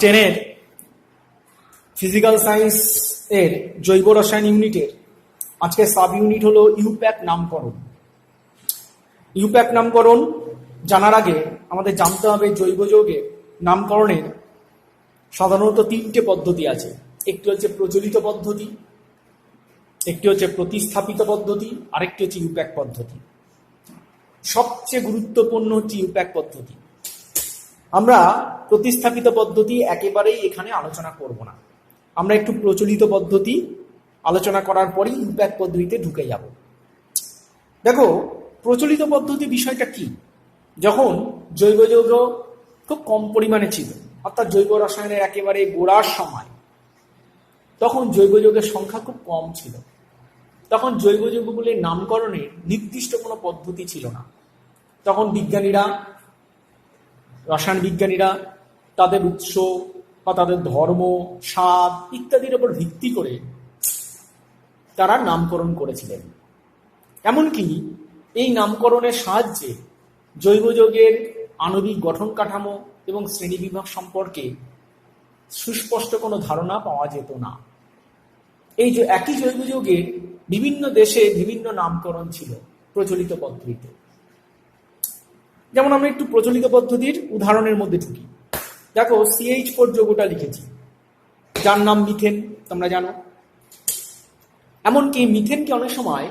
10-এর physical science এর জৈব রসায়ন ইউনিটের আজকে সাব ইউনিট হলো ইউপ্যাক নামকরণ। ইউপ্যাক নামকরণ জানার আগে আমাদের জানতে হবে জৈব যৌগের নামকরণের সাধারণত 3টে পদ্ধতি আছে। একটি হচ্ছে প্রচলিত পদ্ধতি, একটি হচ্ছে প্রতিস্থাপিত পদ্ধতি, আরেকটি হচ্ছে ইউপ্যাক পদ্ধতি। সবচেয়ে গুরুত্বপূর্ণ হচ্ছে ইউপ্যাক পদ্ধতি। আমরা প্রতিস্থাপিত পদ্ধতি একেবারেই এখানে আলোচনা করব না, আমরা একটু প্রচলিত পদ্ধতি আলোচনা করার পরই ইউপ্যাক পদ্ধতিতে ঢুকে যাব। দেখো, প্রচলিত পদ্ধতি বিষয়টা কি? যখন জৈব যৌগ খুব কম পরিমাণে ছিল, অর্থাৎ জৈব রসায়নের একেবারে গোড়ার সময়, তখন জৈব যৌগের সংখ্যা খুব কম ছিল। তখন জৈব যৌগগুলির নামকরণের নির্দিষ্ট কোনো পদ্ধতি ছিল না। তখন বিজ্ঞানীরা, রসায়ন বিজ্ঞানীরা তাদের উৎস বা তাদের ধর্ম, স্বাদ ইত্যাদির উপর ভিত্তি করে তারা নামকরণ করেছিলেন। এমনকি এই নামকরণের সাহায্যে জৈব যৌগের আণবিক গঠন কাঠামো এবং শ্রেণীবিভাগ সম্পর্কে সুস্পষ্ট কোনো ধারণা পাওয়া যেত না। এই যে একই জৈব যৌগের বিভিন্ন দেশে বিভিন্ন নামকরণ ছিল প্রচলিত পদ্ধতিতে। যেমন আমরা একটু প্রচলিত পদ্ধতির উদাহরণের মধ্যে ঢুকি। দেখো, CH4 যৌগটা লিখেছি, যার নাম মিথেন, তোমরা জানো। এমনকি মিথেনকে অনেক সময়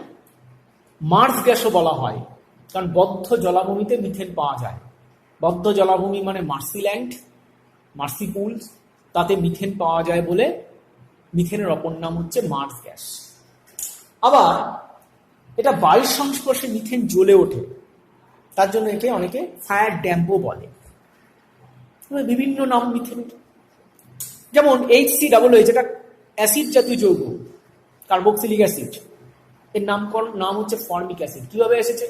মার্স গ্যাসও বলা হয়, কারণ বদ্ধ জলাভূমিতে মিথেন পাওয়া যায়। বদ্ধ জলাভূমি মানে মার্সিল্যান্ড, মার্সি পুলস, তাতে মিথেন পাওয়া যায় বলে মিথেনের অপর নাম হচ্ছে মার্স গ্যাস। আবার এটা বায়ুর সংস্পর্শে মিথেন জ্বলে ওঠে, তার জন্য একে অনেকে ফায়ার ড্যাম্পও বলে। বিভিন্ন নাম মিথেনের, যেমন HCOH, এটা অ্যাসিড জাতীয় যৌগ, কার্বক্সিলিক অ্যাসিড। এর নাম হচ্ছে ফর্মিক অ্যাসিড। কিভাবে এসেছে?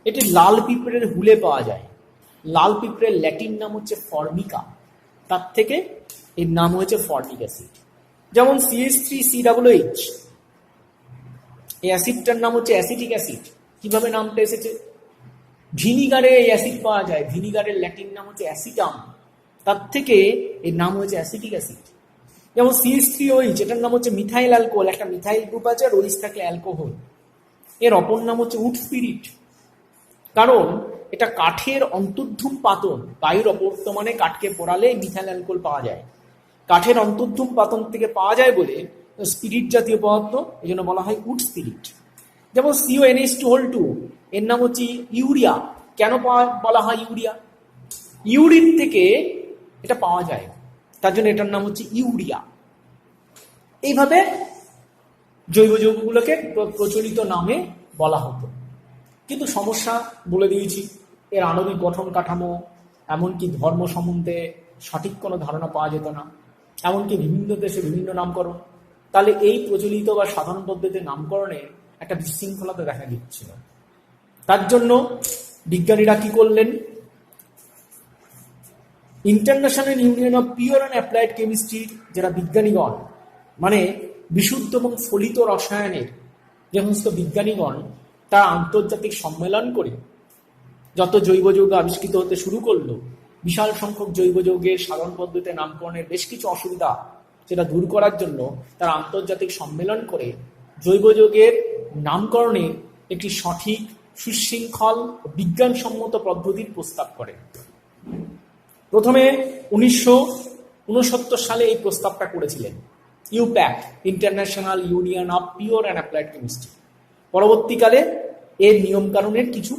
এটি লাল পিঁপড়ের হুলে পাওয়া যায়। লাল পিঁপড়ের ল্যাটিন নাম হচ্ছে ফর্মিকা, তার থেকে এর নাম হয়েছে ফর্মিক অ্যাসিড। যেমন CH3COH, এই অ্যাসিডটার নাম হচ্ছে অ্যাসিটিক অ্যাসিড। কিভাবে নামটা এসেছে? ভিনিগারে এই অ্যাসিড পাওয়া যায়, ভিনিগারের ল্যাটিন নাম হচ্ছে অ্যাসিটাম, তার থেকে এর নাম হচ্ছে অ্যাসিটিক অ্যাসিড। যেমন CH3OH, এটার নাম হচ্ছে মিথাইল অ্যালকোহল, একটা মিথাইল গ্রুপ আছে আর OH থাকলে অ্যালকোহল। এর অপর নাম হচ্ছে উড স্পিরিট, কারণ এটা কাঠের অন্তর্ধূম পাতন, বায়ুর অবর্তমানে কাঠকে পোড়ালে মিথাইল অ্যালকোহল পাওয়া যায়। কাঠের অন্তর্ধূম পাতন থেকে পাওয়া যায় বলে স্পিরিট জাতীয় পদার্থ, এই জন্য বলা হয় উড স্পিরিট। যেমন CONH2, এর নাম হচ্ছে ইউরিয়া। কেন বলা হয় ইউরিয়া? ইউরিন থেকে এটা পাওয়া যায়, তার জন্য এটার নাম হচ্ছে ইউরিয়া। এইভাবে জৈব যৌগগুলোকে প্রচলিত নামে বলা হতো। কিন্তু সমস্যা বলে দিয়েছি, এর আণবিক গঠন কাঠামো এমনকি ধর্ম সম্বন্ধে সঠিক কোনো ধারণা পাওয়া যেত না, এমনকি বিভিন্ন দেশে বিভিন্ন নামকরণ। তাহলে এই প্রচলিত বা সাধারণ পদ্ধতিতে নামকরণের একটা বিশৃঙ্খলতা দেখা দিচ্ছিল। তার জন্য বিজ্ঞানীরা কি করলেন? International union of pure and applied কেমিস্ট্রির যারা বিজ্ঞানীগণ, মানে বিশুদ্ধ এবং ফলিত রসায়নের যে সমস্ত বিজ্ঞানীগণ, তারা আন্তর্জাতিক সম্মেলন করে যত জৈব যৌগ আবিষ্কৃত হতে শুরু করলো, বিশাল সংখ্যক জৈব যৌগের সাধারণ পদ্ধতিতে নামকরণের বেশ কিছু অসুবিধা, সেটা দূর করার জন্য তারা আন্তর্জাতিক সম্মেলন করে জৈব যৌগের নামকরণের একটি সঠিক, সুশৃঙ্খল, বিজ্ঞানসম্মত পদ্ধতির প্রস্তাব করে। প্রথমে 1969 সালে এই প্রস্তাবটা করেছিলেন IUPAC, international union of pure and applied chemistry. পরবর্তীকালে এর নিয়মকানুনের কিছু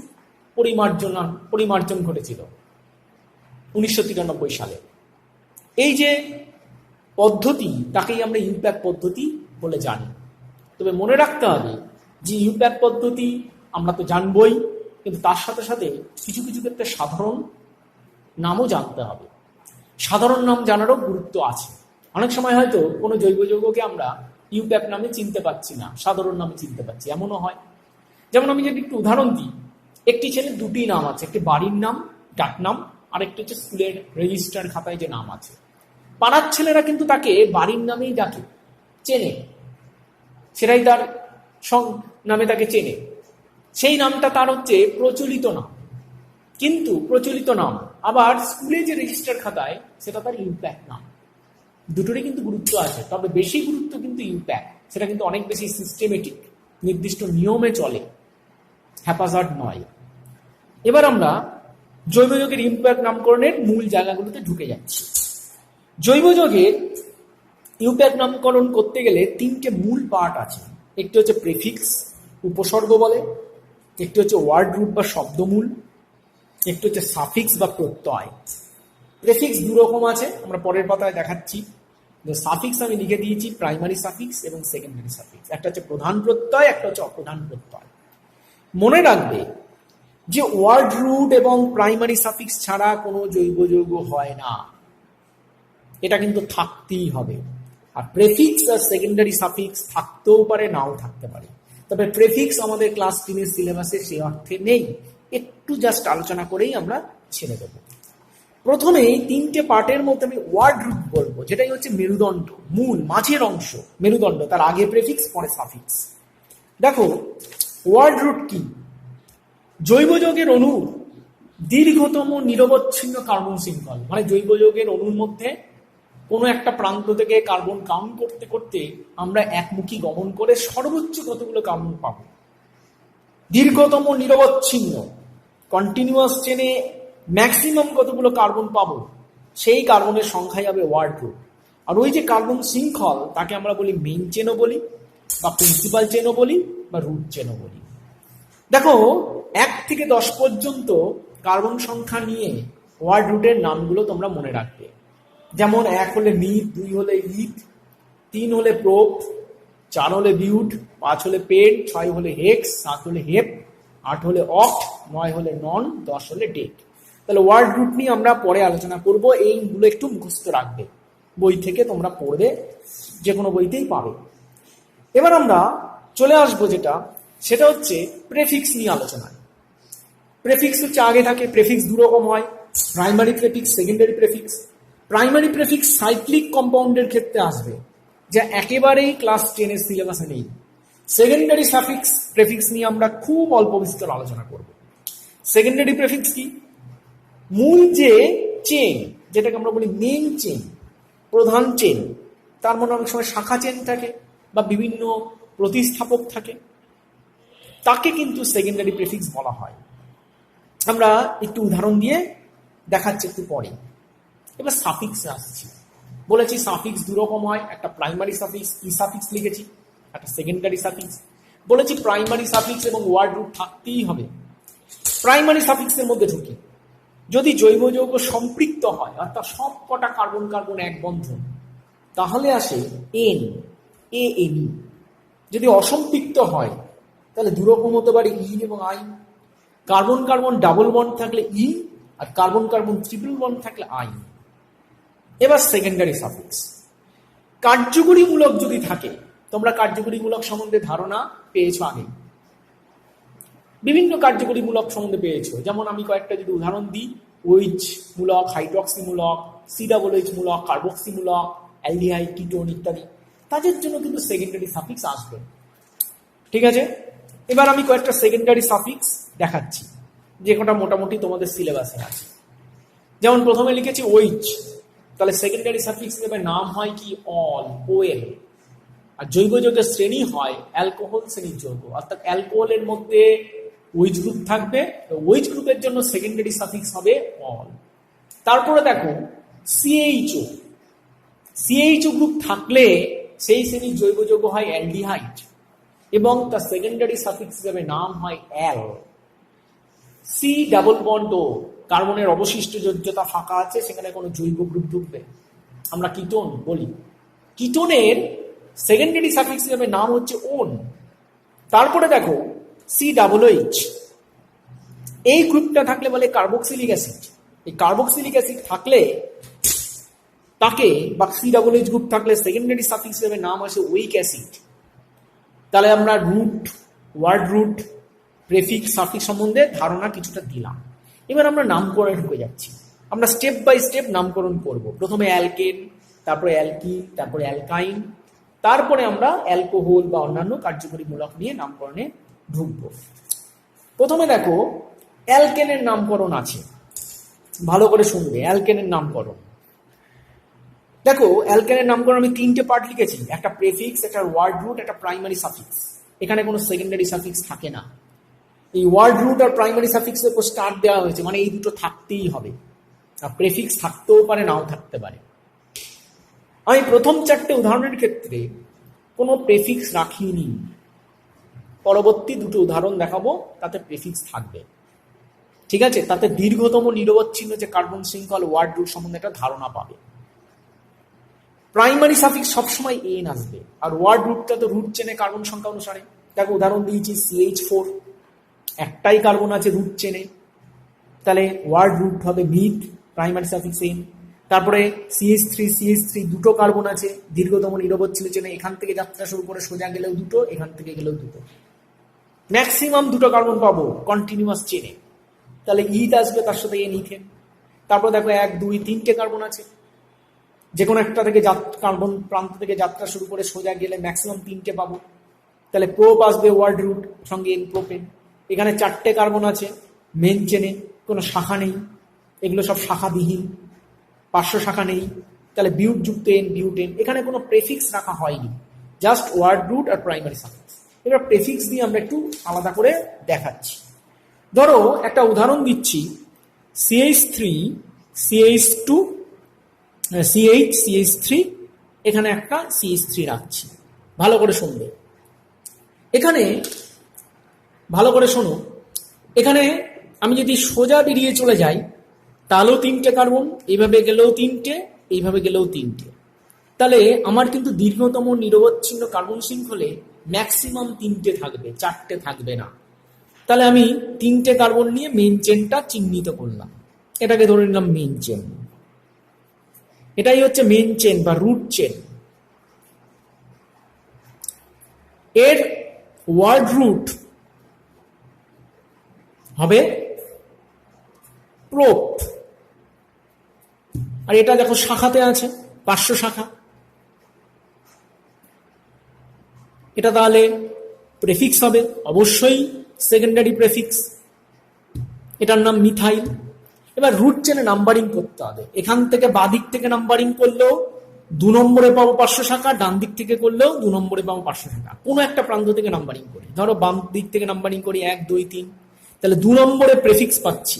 পরিমার্জন ঘটেছিল 1993 সালে। এই যে পদ্ধতি, তাকেই আমরা ইউপ্যাক পদ্ধতি বলে জানি। তবে মনে রাখতে হবে যে ইউপ্যাক পদ্ধতি আমরা তো জানবই, কিন্তু তার সাথে সাথে কিছু কিছু ক্ষেত্রে সাধারণ নামও জানতে হবে। সাধারণ নাম জানারও গুরুত্ব আছে। অনেক সময় হয়তো কোনো জৈব যৌগকে আমরা ইউপ্যাক নামে চিনতে পারছি না, সাধারণ নামে চিনতে পারছি, এমনও হয়। যেমন আমি যদি একটু উদাহরণ দিই, একটি ছেলের দুটি নাম আছে, একটি বাড়ির নাম, ডাক নাম, আর একটি হচ্ছে স্কুলের রেজিস্টার খাতায় যে নাম আছে। পাড়ার ছেলেরা কিন্তু তাকে বাড়ির নামেই ডাকে, চেনে, সেটাই তার নামে তাকে চেনে। সেই নামটা তার হচ্ছে প্রচলিত নাম। কিন্তু প্রচলিত নাম, আবার স্কুলে যে রেজিস্টার খাতায় সেটা তার ইম্প্যাক্ট নাম। দুটোরই কিন্তু গুরুত্ব আছে, তবে বেশি গুরুত্ব কিন্তু ইম্প্যাক্ট, সেটা কিন্তু অনেক বেশি সিস্টেমেটিক, নির্দিষ্ট নিয়মে চলে, হ্যাপাজার্ড নয়। এবার আমরা জৈব যৌগের ইম্প্যাক্ট নামকরণের মূল জায়গাগুলোতে ঢুকে যাচ্ছি। জৈব যৌগের ইম্প্যাক্ট নামকরণ করতে গেলে তিনটে মূল পার্ট আছে। একটি হচ্ছে প্রেফিক্স, উপসর্গ বলে, একটি হচ্ছে ওয়ার্ড রুট বা শব্দমূল, একটি হচ্ছে সাফিক্স বা প্রত্যয়। প্রেফিক্স দু রকম আছে, আমরা পরের পাতায় দেখাচ্ছি। সাফিক্স আমি লিখে দিয়েছি প্রাইমারি সাফিক্স এবং সেকেন্ডারি সাফিক্স। একটা হচ্ছে প্রধান প্রত্যয়, একটা হচ্ছে অপ্রধান প্রত্যয়। মনে রাখবে যে ওয়ার্ড রুট এবং প্রাইমারি সাফিক্স ছাড়া কোনো জৈব যৌগ হয় না, এটা কিন্তু থাকতেই হবে। আর প্রেফিক্স আর সেকেন্ডারি সাফিক্স থাকতেও পারে, নাও থাকতে পারে। তবে প্রেফিক্স আমাদের ক্লাস 10 সিলেবাসে সেই অর্থে নেই, একটু জাস্ট আলোচনা করেই আমরা ছেড়ে দেব। প্রথমে তিনটে পার্টের মধ্যে আমি ওয়ার্ড রুট বলবো, যেটাই হচ্ছে মেরুদণ্ড, মূল মাঝের অংশ মেরুদণ্ড, তার আগে প্রেফিক্স পরে সাফিক্স। দেখো ওয়ার্ড রুট কি? জৈব যৌগের অণুর দীর্ঘতম নিরবচ্ছিন্ন কার্বন শৃঙ্খল, মানে জৈব যৌগের অণুর মধ্যে কোনো একটা প্রান্ত থেকে কার্বন কাউন্ট করতে করতে আমরা একমুখী গমন করে সর্বোচ্চ কতগুলো কার্বন পাবো। দীর্ঘতম নিরবচ্ছিন্ন কন্টিনিউয়াস চেনে ম্যাক্সিমাম কতগুলো কার্বন পাবো, সেই কার্বনের সংখ্যাই হবে ওয়ার্ড রুট। আর ওই যে কার্বন শৃঙ্খল, তাকে আমরা বলি মেইন চেনও বলি, বা প্রিন্সিপাল চেনও বলি, বা রুট চেনও বলি। দেখো 1 থেকে 10 পর্যন্ত কার্বন সংখ্যা নিয়ে ওয়ার্ড রুটের নামগুলো তোমরা মনে রাখবে। যেমন 1 হলে মিথ, 2 হলে ইথ, 3 হলে প্রোপ, 4 হলে বিউট, 5 হলে পেড, 6 হলে হেক্স, 7 হলে হেপ, 8 হলে অক্ট, 9 হলে নন, 10 হলে ডেট। তাহলে ওয়ার্ড রুট নিয়ে আমরা পরে আলোচনা করব, এইগুলো একটু মুখস্থ রাখবে, বই থেকে তোমরা পড়বে, যে কোনো বইতেই পাবে। এবার আমরা চলে আসবো সেটা হচ্ছে প্রেফিক্স নিয়ে আলোচনায়। প্রেফিক্স হচ্ছে আগে থাকে। প্রেফিক্স দু রকম হয়, primary prefix, secondary prefix. Primary prefix cyclic কম্পাউন্ডের ক্ষেত্রে আসবে, যা একেবারেই ক্লাস 10 সিলেবাসে নেই। সেকেন্ডারি সাফিক্স প্রেফিক্স নিয়ে আমরা খুব অল্প বিস্তর আলোচনা করব। সেকেন্ডারি প্রেফিক্স কি? মূল যে চেন, যেটাকে আমরা বলি মেইন চেন, প্রধান চেন, তার মধ্যে অনেক সময় শাখা চেন থাকে বা বিভিন্ন প্রতিস্থাপক থাকে, তাকে কিন্তু সেকেন্ডারি প্রেফিক্স বলা হয়। আমরা একটু উদাহরণ দিয়ে দেখাচ্ছি একটু পরে। এবার সাফিক্সে আসছি। বলেছি সাফিক্স দু রকম হয়, একটা প্রাইমারি সাফিক্স, ই সাফিক্স লিখেছি, একটা সেকেন্ডারি সাফিক্স। বলেছি প্রাইমারি সাফিক্স এবং ওয়ার্ড রুট থাকতেই হবে। প্রাইমারি সাফিক্সের মধ্যে ঢুকি। যদি জৈব যৌগ সম্পৃক্ত হয়, অর্থাৎ সব কটা কার্বন কার্বন এক বন্ধন, তাহলে আসে এন, এ এন। যদি অসম্পৃক্ত হয় তাহলে দুরকম হতে পারে ইন এবং I. Carbon carbon double bond থাকলে ই, আর কার্বন কার্বন ট্রিপল বন্ড থাকলে আই। এবার সেকেন্ডারি সাফিক্স। কার্যকরীমূলক যদি থাকে, তোমরা কার্যকরীমূলক সম্বন্ধে ধারণা পেয়েছো আগে, বিভিন্ন কার্যকরীমূলক সম্বন্ধে পেয়েছো। যেমন আমি কয়েকটা যদি উদাহরণ দিই, ওইচ মূলক, হাইড্রক্সি মূলক, COOH মূলক, কার্বক্সি মূলক, অ্যালডিহাইড, কিটোন ইত্যাদি, তাদের জন্য কিন্তু সেকেন্ডারি সাফিক্স আসবে। ঠিক আছে, এবার আমি কয়েকটা সেকেন্ডারি সাফিক্স দেখাচ্ছি, যে কটা মোটামুটি তোমাদের সিলেবাসে আছে। যেমন প্রথমে লিখেছি ওইচ, তাহলে সেকেন্ডারি সাফিক্স হিসেবে নাম হয় কি? All, OL। আর জৈব যৌগের শ্রেণী হয় অ্যালকোহল শ্রেণীর যৌগ, অর্থাৎ অ্যালকোহলের মধ্যে ওইচ গ্রুপ থাকবে, ওইচ গ্রুপের জন্য সেকেন্ডারি সাফিক্স হবে অল। তারপরে দেখো CHO, CHO গ্রুপ থাকলে সেই শ্রেণীর জৈব যৌগ হয় অ্যালডিহাইড, এবং তার সেকেন্ডারি সাফিক্স হিসেবে নাম হয় অ্যাল। C ডাবল বন্ড ও, কার্বনের অবশিষ্ট যোজ্যতা ফাঁকা আছে, সেখানে কোনো জৈব গ্রুপ ঢুকবে, আমরা কিটোন বলি। কিটোনের সেকেন্ডারি সাফিক্স হিসেবে নাম হচ্ছে ওন। তারপরে দেখো COOH, এই গ্রুপটা থাকলে বলে কার্বক্সিলিক অ্যাসিড। এই কার্বক্সিলিক অ্যাসিড থাকলে তাকে, বা COOH গ্রুপ থাকলে সেকেন্ডারি সাফিক্স হিসেবে নাম আসে উইক অ্যাসিড। তাহলে আমরা root, word root, prefix, suffix সম্বন্ধে ধারণা কিছুটা দিলাম। এবার আমরা নামকরণে ঢুকে যাচ্ছি। আমরা স্টেপ বাই স্টেপ নামকরণ করব। প্রথমে অ্যালকেন, তারপরে অ্যালকিন, তারপরে অ্যালকাইন, তারপরে আমরা অ্যালকোহল বা অন্যান্য কার্যকরীমূলক নিয়ে নামকরণে ঢুকব। প্রথমে দেখো অ্যালকেনের নামকরণ আছে, ভালো করে শুনবে। অ্যালকেনের নামকরণ দেখো, অ্যালকেনের নামকরণ আমি 3টে পার্ট লিখেছি, একটা প্রেফিক্স, একটা ওয়ার্ড রুট, একটা প্রাইমারি সাফিক্স। এখানে কোনো সেকেন্ডারি সাফিক্স থাকে না। এই ওয়ার্ড রুট আর প্রাইমারি সাফিক্সের উপর স্টার দেওয়া হয়েছে, মানে এই দুটো থাকতেই হবে। আর প্রেফিক্স থাকতেও পারে, নাও থাকতে পারে। আমি প্রথম 4টে উদাহরণের ক্ষেত্রে কোনো প্রেফিক্স রাখিনি, পরবর্তী 2টো উদাহরণ দেখাবো তাতে প্রেফিক্স থাকবে, ঠিক আছে? তাতে দীর্ঘতম নিরবচ্ছিন্ন যে কার্বন শৃঙ্খল ওয়ার্ড রুট সম্বন্ধে একটা ধারণা পাবে। প্রাইমারি সাফিক্স সবসময় এন আসবে, আর ওয়ার্ড রুটটা তো রুট চেনে কার্বন সংখ্যা অনুসারে। দেখো উদাহরণ দিয়েছি CH4, একটাই কার্বন আছে রুট চেনে, তাহলে ওয়ার্ড রুট হবে মিথ, প্রাইমারি সাফিক্স এন। তারপরে CH3 দুটো কার্বন আছে, দীর্ঘতম নিরবচ্ছিন্ন চেনে, এখান থেকে যাত্রা শুরু করে সোজা গেলেও দুটো, এখান থেকে গেলেও দুটো, ম্যাক্সিমাম দুটো কার্বন পাবো কন্টিনিউয়াস চেনে, তাহলে ইথ আসবে, তার সাথে এন ইথেন। তারপর দেখো 1, 2, 3টে কার্বন আছে, যে কোনো একটা থেকে কার্বন প্রান্ত থেকে যাত্রা শুরু করে সোজা গেলে ম্যাক্সিমাম 3টে পাবো, তাহলে প্রোপ আসবে ওয়ার্ড রুট সঙ্গে এন প্রোপেন। এখানে 4টে কার্বন আছে মেন চেনে, কোনো শাখা নেই, এগুলো সব শাখাবিহীন, পার্শ্ব শাখা নেই, তাহলে বিউট যুক্ত এন বিউটেন। এখানে কোনো প্রেফিক্স রাখা হয়নি, জাস্ট ওয়ার্ড রুট আর প্রাইমারি সাফিক্স। এবার প্রেফিক্স দিয়ে আমরা একটু আলাদা করে দেখাচ্ছি। ধরো একটা উদাহরণ দিচ্ছি, CH3 CH2 CH3, এখানে একটা CH3 রাখছি, ভালো করে শুনবে। এখানে ভালো করে শোনো, এখানে আমি যদি সোজা বেরিয়ে চলে যাই তাহলেও 3টে কার্বন, এইভাবে গেলেও 3টে, এইভাবে গেলেও 3টে, তাহলে আমার কিন্তু দীর্ঘতম নিরবচ্ছিন্ন কার্বন শৃঙ্খলে ম্যাক্সিমাম 3টে থাকবে, 4টে থাকবে না। তাহলে আমি 3টে কার্বন নিয়ে মেইন চেনটা চিহ্নিত করলাম, এটাকে ধরে নিলাম মেইন চেন। এটাই হচ্ছে মেইন চেন বা রুট চেন। এর ওয়ার্ড রুট হবে প্রোপ, আর এটা দেখো শাখাতে আছে, পার্শ্ব শাখা। এটা তাহলে প্রেফিক্স হবে, অবশ্যই সেকেন্ডারি প্রেফিক্স, এটার নাম মিথাইল। এবার রুট চেনে নাম্বারিং করতে হবে, এখান থেকে বাদিক থেকে নাম্বারিং করলেও 2 নম্বরে পাবো পার্শ্ব শাখা, ডান দিক থেকে করলেও 2 নম্বরে পাবো পার্শ্ব শাখা। কোনো একটা প্রান্ত থেকে নাম্বারিং করি, ধরো বাম দিক থেকে নাম্বারিং করি 1, 2, 3, তাহলে 2 নম্বরে প্রেফিক্স পাচ্ছি।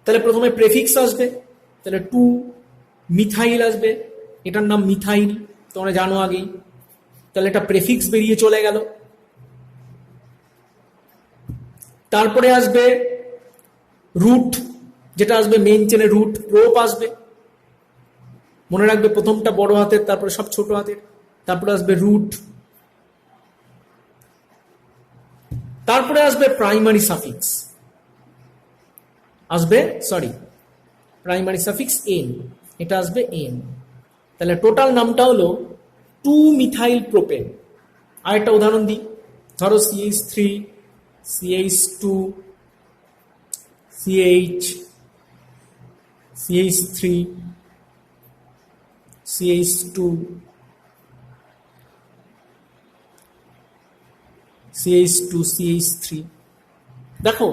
তাহলে প্রথমে প্রেফিক্স আসবে, তাহলে 2 মিথাইল আসবে, এটার নাম মিথাইল, তোমরা জানো আগেই। তাহলে এটা প্রেফিক্স বেরিয়ে চলে গেল। তারপরে আসবে রুট, যেটা আসবে মেইন চেনে রুট, প্রোপ আসবে, মনে রাখবে প্রথমটা বড় হাতের, তারপরে সব ছোট হাতের, তারপরে আসবে রুট, তারপরে আসবে প্রাইমারি সাফিক্স, আসবে প্রাইমারি সাফিক্স এন, এটা আসবে এন। তাহলে টোটাল নামটা হলো 2 মিথাইল প্রোপেন। আরেকটা উদাহরণ দিই, ধরো CH3 CH2 CH3 CH2 CH3। দেখো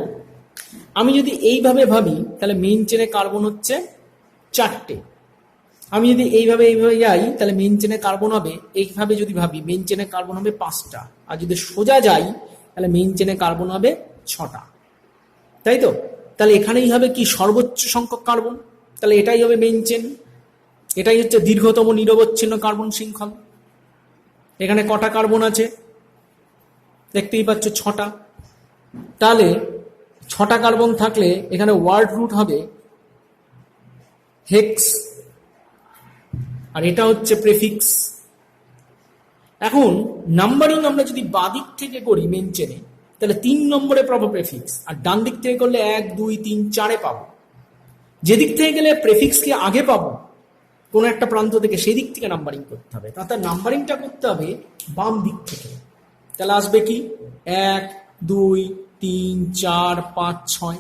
আমি যদি এইভাবে ভাবি তাহলে মেইন চেনে কার্বন হচ্ছে 4টে। আমি যদি এইভাবে যাই তাহলে মেইন চেনে কার্বন হবে, এইভাবে যদি ভাবি মেইন চেনে কার্বন হবে 5টা, আর যদি সোজা যাই তাহলে মেইন চেনে কার্বন হবে 6টা, তাই তো? তাহলে এখানেই হবে কি সর্বোচ্চ সংখ্যক কার্বন, তাহলে এটাই হবে মেইন চেন, এটাই হচ্ছে দীর্ঘতম নিরবচ্ছিন্ন কার্বন শৃঙ্খল। এখানে কটা কার্বন আছে দেখতেই পাচ্ছ, 6টা। তাহলে 6টা কার্বন থাকলে এখানে ওয়ার্ড রুট হবে হেক্স, আর এটা হচ্ছে প্রেফিক্স। এখন নাম্বারিং আমরা যদি বাদিক থেকে করি মেইন চেনে, তাহলে 3 নম্বরে পাবো প্রেফিক্স, আর ডান দিক থেকে করলে 1, 2, 3, 4-এ পাবো। যেদিক থেকে গেলে প্রেফিক্সকে আগে পাবো কোন একটা প্রান্ত থেকে, সেই দিক থেকে নাম্বারিং করতে হবে। তাতে নাম্বারিংটা করতে হবে বাম দিক থেকে। তাহলে আসবে কি 1, 2, 3, 4, 5, 6।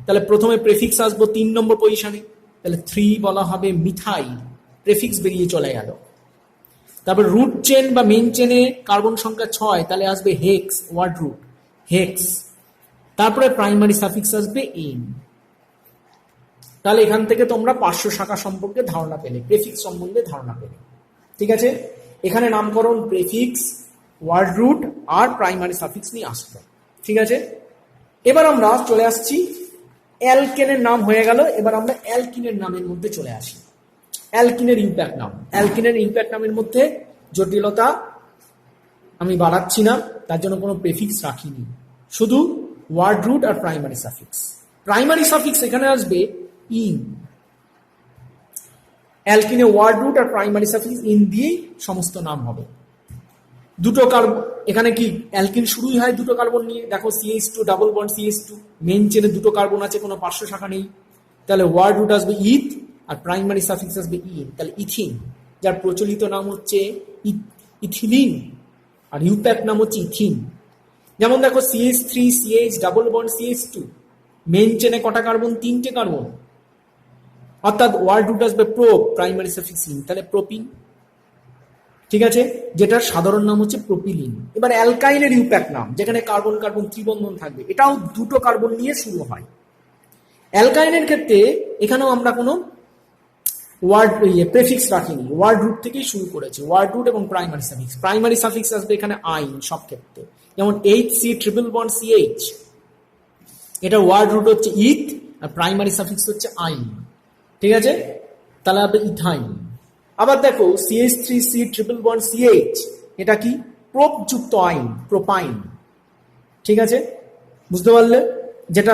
তাহলে প্রথমে প্রেফিক্স আসবো 3 নম্বর পজিশনে, তাহলে 3 বলা হবে মিথাইল, প্রেফিক্স বেরিয়ে চলে গেল। তারপর রুট চেন বা মেইন চেনে কার্বন সংখ্যা 6, তাহলে আসবে হেক্স, ওয়ার্ড রুট হেক্স। তারপরে প্রাইমারি সাফিক্স আসবে ইন। তাহলে এখান থেকে তোমরা পার্শ্ব শাখা সম্পর্কে ধারণা পেলে, প্রেফিক্স সম্বন্ধে ধারণা পেলে। ঠিক আছে, এখানে নামকরণ, প্রেফিক্স, ওয়ার্ড রুট আর প্রাইমারি সাফিক্স নিয়ে আসবে। ঠিক আছে, এবার আমরা চলে আসছি অ্যালকেনের নাম হয়ে গেল, এবার আমরা অ্যালকিনের নামের মধ্যে চলে আসি। অ্যালকিনের ইম্প্যাক্ট নাম, অ্যালকিনের ইম্প্যাক্ট নামের মধ্যে জটিলতা আমি বাড়াচ্ছি না, তার জন্য কোনো প্রেফিক্স রাখিনি, শুধু ওয়ার্ড রুট আর প্রাইমারি সাফিক্স। প্রাইমারি সাফিক্স এখানে আসবে ইন। অ্যালকিনে ওয়ার্ড রুট আর প্রাইমারি সাফিক্স ইন দিয়েই সমস্ত নাম হবে। দুটো কার্বন, এখানে কি অ্যালকিন শুরুই হয় দুটো কার্বন নিয়ে, দেখো CH2 double bond CH2, main চেনে দুটো কার্বন আছে, কোনো পার্শ্ব শাখা নেই, তাহলে ওয়ার্ড রুট আসবে ইথ আর প্রাইমারি সাফিক্স আসবে ইন, তাহলে ইথিন, যার প্রচলিত নাম হচ্ছে ইথিলিন আর ইউপ্যাক নাম হচ্ছে ইথিন। যেমন দেখো CH3 CH double bond CH2, main চেনে কটা কার্বন? 3টে কার্বন, অর্থাৎ ওয়ার্ড রুট আসবে প্রো, প্রাইমারি সাফিক্স ইন, তাহলে প্রোপিন। ঠিক আছে, যেটার সাধারণ নাম হচ্ছে প্রোপিলিন। এবার অ্যালকাইনের ইউপ্যাক নাম, যেখানে কার্বন কার্বন ত্রিবন্ধন থাকবে, এটাও দুটো কার্বন নিয়ে শুরু হয়। অ্যালকাইনের ক্ষেত্রে এখানেও আমরা কোনো ওয়ার্ড প্রেফিক্স রাখিনি, ওয়ার্ড রুট থেকেই শুরু করেছে, ওয়ার্ড রুট এবং প্রাইমারি সাফিক্স। প্রাইমারি সাফিক্স আসবে এখানে আইন সব ক্ষেত্রে, যেমন HC ট্রিপল বন্ড CH, এটা ওয়ার্ড রুট হচ্ছে ইথ আর প্রাইমারি সাফিক্স হচ্ছে আইন। ঠিক আছে, তাহলে হবে ইথাইন। আবার দেখো CH3C ট্রিপল বন্ড CH, এটা কি? প্রোপযুক্ত আইন, প্রোপাইন। ঠিক আছে, বুঝতে পারলে? যেটা